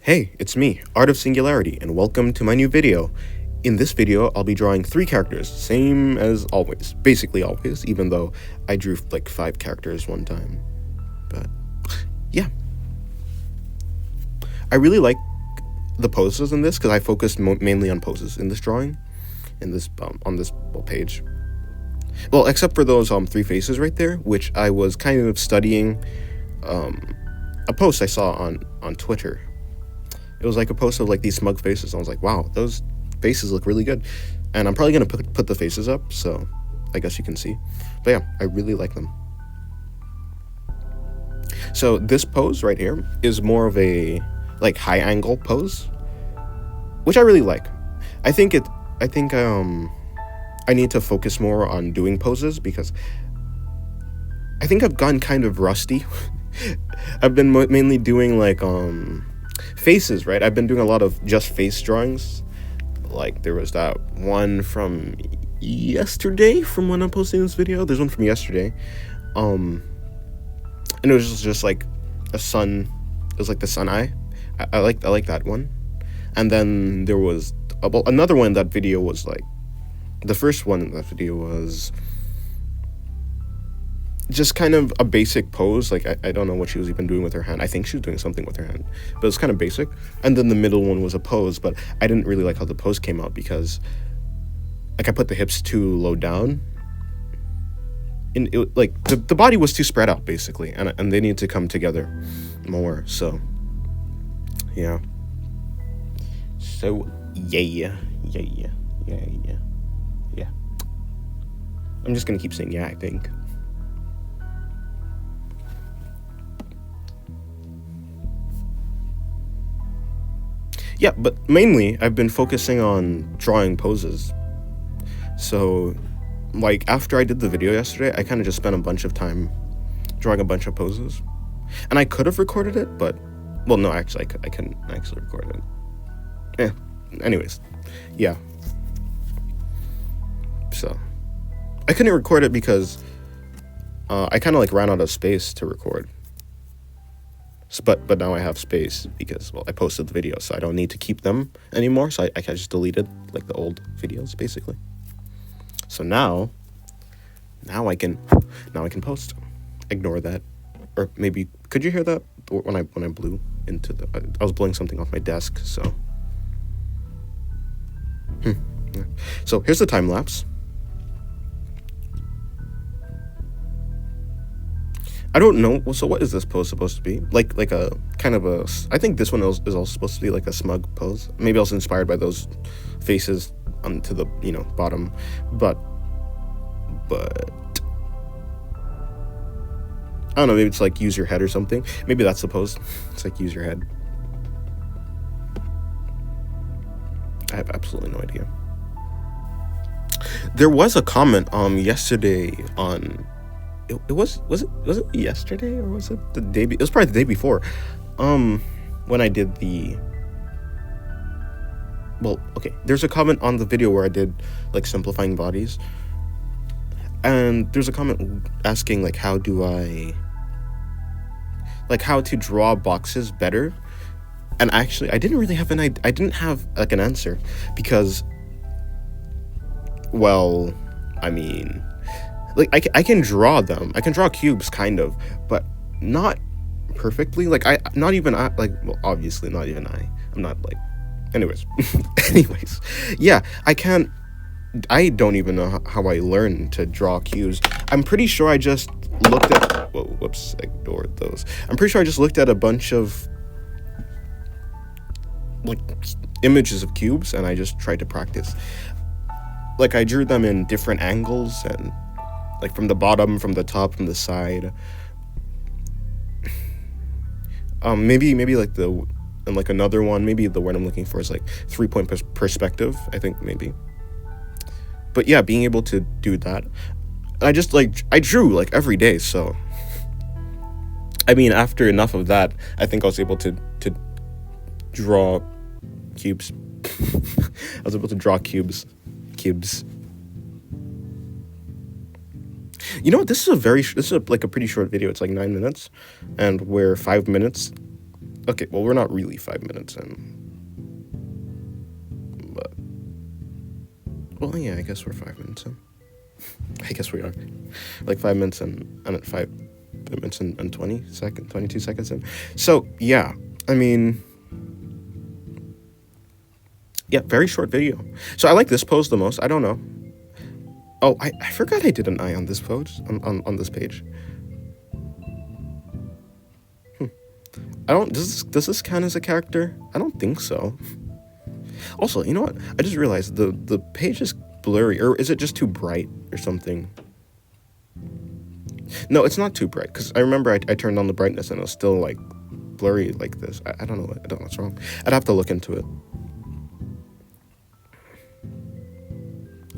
Hey, it's me, Art of Singularity, and welcome to my new video. In this video, I'll be drawing 3 characters, same as always, basically always, even though I drew like 5 characters one time. But, yeah. I really like the poses in this, because I focused mainly on poses in this drawing, in this, on this page. Well, except for those 3 faces right there, which I was kind of studying a post I saw on Twitter. It was like a post of like these smug faces. I was like, wow, those faces look really good. And I'm probably going to put the faces up, so I guess you can see. But yeah, I really like them. So this pose right here is more of a like high angle pose, which I really like. I think I need to focus more on doing poses because I think I've gotten kind of rusty. I've been mainly doing like faces, right? I've been doing a lot of just face drawings. Like there was that one from yesterday from when I'm posting this video. There's one from yesterday. And it was just like a sun. It was like the sun eye. I like that one. And then there was another one. That video was like the first one in that video was just kind of a basic pose. Like I don't know what she was even doing with her hand. I think she was doing something with her hand, but it's kind of basic. And then the middle one was a pose, but I didn't really like how the pose came out because like I put the hips too low down, and it, like the body was too spread out basically, and they need to come together more. So yeah. So yeah. I'm just gonna keep saying yeah, I think. Yeah, but mainly I've been focusing on drawing poses. So, like, after I did the video yesterday, I kind of just spent a bunch of time drawing a bunch of poses. And I could have recorded it, but, well, no, actually, I couldn't actually record it. Anyways, yeah. So, I couldn't record it because I kind of, like, ran out of space to record. But now I have space because, well, I posted the video, so I don't need to keep them anymore. So I just deleted like the old videos basically. So now I can post. Ignore that, or maybe could you hear that when I blew into the? I was blowing something off my desk. So so here's the time lapse. I don't know. So what is this pose supposed to be? Like a kind of a. I think this one is also supposed to be like a smug pose. Maybe I was inspired by those faces to the bottom, but I don't know. Maybe it's like use your head or something. Maybe that's the pose. It's like use your head. I have absolutely no idea. There was a comment yesterday on. Was it yesterday or was it the day? It was probably the day before, when I did the. Well, okay. There's a comment on the video where I did like simplifying bodies, and there's a comment asking like how to draw boxes better, and actually I didn't really have I didn't have like an answer because, well, I mean. Like, I can draw them. I can draw cubes, kind of, but not perfectly. Like, not even I, like, well, obviously, not even I. I'm not, like, anyways. Yeah, I don't even know how I learned to draw cubes. I'm pretty sure I just looked at, whoops, I ignored those. I'm pretty sure I just looked at a bunch of, like, images of cubes, and I just tried to practice. Like, I drew them in different angles, and like from the bottom, from the top, from the side. Maybe like and like another one. Maybe the word I'm looking for is like 3-point perspective. I think maybe. But yeah, being able to do that, I drew like every day. So, I mean, after enough of that, I think I was able to draw cubes. I was able to draw cubes. You know what? This is like a pretty short video. It's like 9 minutes, and we're 5 minutes Okay, well, we're not really 5 minutes in. But, well, yeah, I guess we're 5 minutes in. I guess we are. Like 5 minutes in, and at 5 minutes and 22 seconds in. So, yeah, I mean, yeah, very short video. So I like this pose the most. I don't know. Oh, I forgot I did an eye on this pose, on this page. I don't, does this count as a character? I don't think so. Also, you know what? I just realized the page is blurry, or is it just too bright or something? No, it's not too bright, because I remember I turned on the brightness and it was still, like, blurry like this. I don't know. I don't know what's wrong. I'd have to look into it.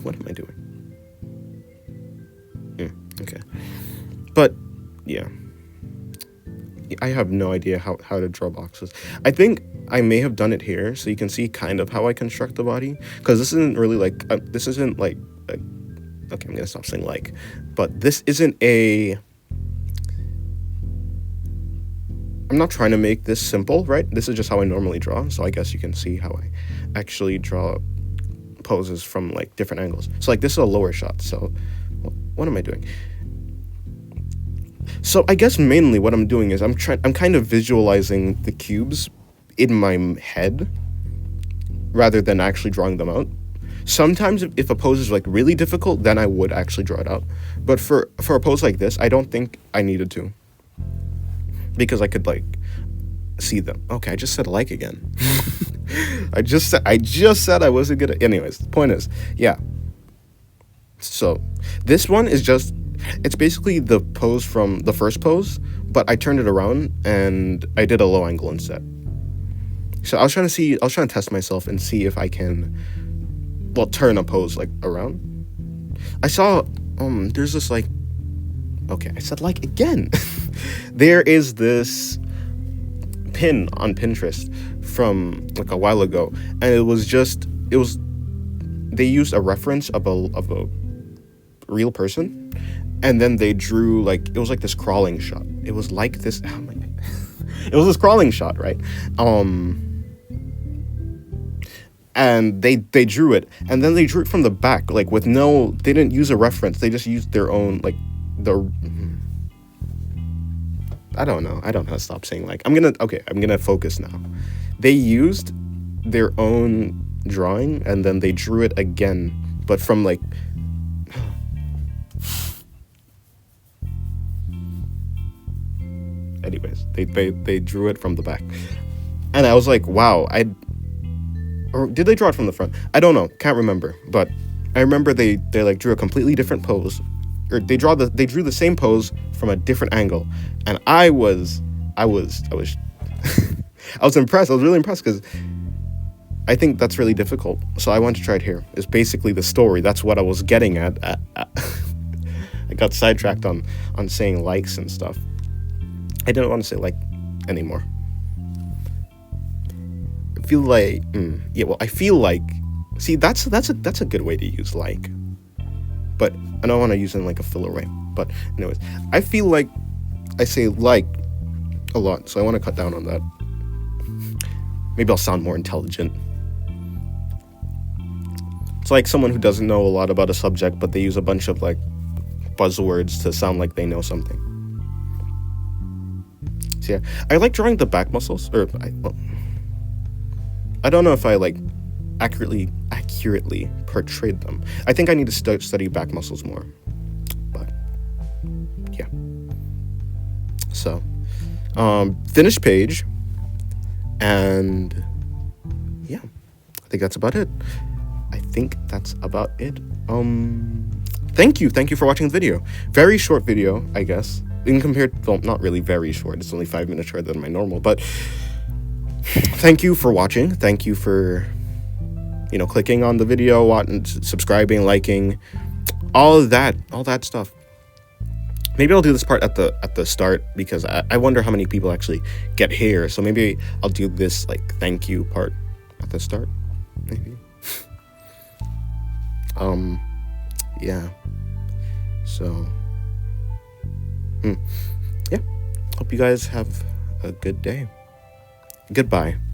What am I doing? Okay. But, yeah. I have no idea how to draw boxes. I think I may have done it here, so you can see kind of how I construct the body. Because this isn't really like, this isn't like, okay, I'm gonna stop saying like. But this isn't a, I'm not trying to make this simple, right? This is just how I normally draw. So I guess you can see how I actually draw poses from like different angles. So like this is a lower shot. So what am I doing? So I guess mainly what I'm doing is I'm kind of visualizing the cubes in my head rather than actually drawing them out. Sometimes if a pose is like really difficult, then I would actually draw it out. But for a pose like this, I don't think I needed to, because I could like see them. Okay, I just said like again. I just said I wasn't gonna. Anyways, the point is, yeah. So this one is just, it's basically the pose from the first pose, but I turned it around and I did a low angle instead. So I was trying to test myself and see if I can, well, turn a pose like around. I saw, there's this like, okay, I said like again. There is this pin on Pinterest from like a while ago, and they used a reference of a real person, and then they drew like, it was like this crawling shot. It was like this, oh my God. It was this crawling shot, right? And they drew it, and then they drew it from the back, like with no, they didn't use a reference, they just used their own, like, I don't know how to stop saying like, I'm gonna focus now. They used their own drawing, and then they drew it again, but from like, anyways, they drew it from the back, and I was like, wow, or did they draw it from the front? I don't know, can't remember, but I remember they like drew a completely different pose, or they drew the same pose from a different angle, and I was I was impressed. I was really impressed, because I think that's really difficult. So I wanted to try it here. It's basically the story. That's what I was getting at. I got sidetracked on saying likes and stuff. I didn't want to say like anymore. I feel like, I feel like, see, that's a good way to use like, but I don't want to use it in like a filler way. But anyways, I feel like I say like a lot, so I want to cut down on that. Maybe I'll sound more intelligent. It's like someone who doesn't know a lot about a subject, but they use a bunch of like buzzwords to sound like they know something. So yeah, I like drawing the back muscles, or I don't know if I like accurately portrayed them. I think I need to study back muscles more. But yeah. So, finished page, and yeah, I think that's about it. Thank you for watching the video. Very short video, I guess. In compared, well, not really very short. It's only 5 minutes shorter than my normal, but thank you for watching. Thank you for, clicking on the video, subscribing, liking, all that stuff. Maybe I'll do this part at the start, because I wonder how many people actually get here. So maybe I'll do this like thank you part at the start, maybe. Yeah. So, yeah. Hope you guys have a good day. Goodbye.